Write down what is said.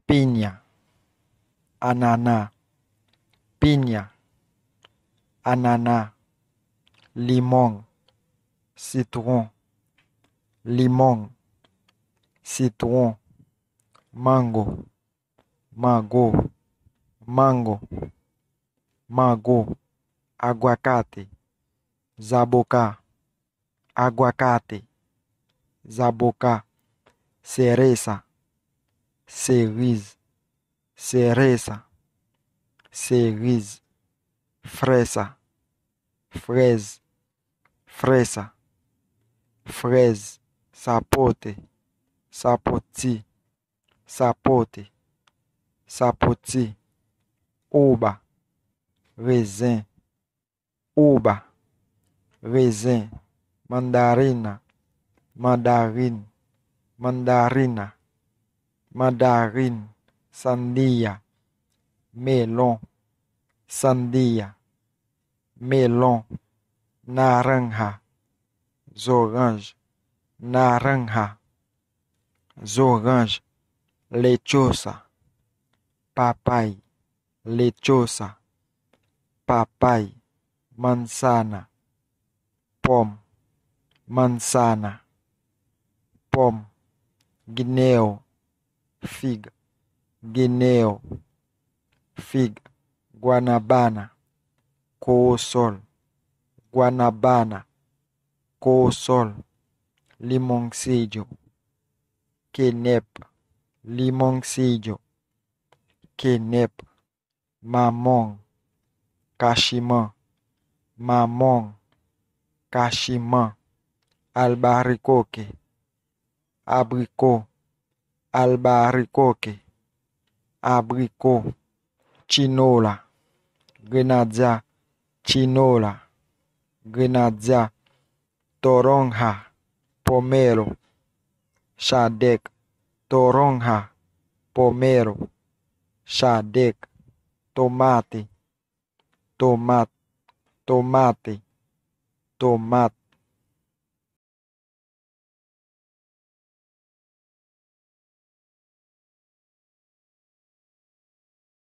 piña, ananá, piña, ananá, limão, citron, limão, citron, mango, mango, mango, mango, aguacate, zaboca, aguacate, zaboca, cereça, cereja, cereça, cereja, fresa, fresa, fresa, fresa, sapote, sapoti, sapote, sapoti, uva, raisin, uva, raisin, mandarina, mandarim, mandarina, mandarim, sandia, melão, sandia, melão, naranja, zoranja, naranja, zoranja, lechosa, papai, lechosa, papai, manzana, pom, manzana, pom, guineo, figa, guineo, figa, guanabana, coçol, guanabana, coçol, limoncillo, quenepa, limoncillo, quenepa, mamão, cachimã, mamão, cachimã, albaricoque, abricot, albaricoque, abricot, chinola, grenadilla, chinola, grenadilla, toronja, pomelo, xadec, toronja, pomelo, xadec, tomate, tomate, tomate, tomate,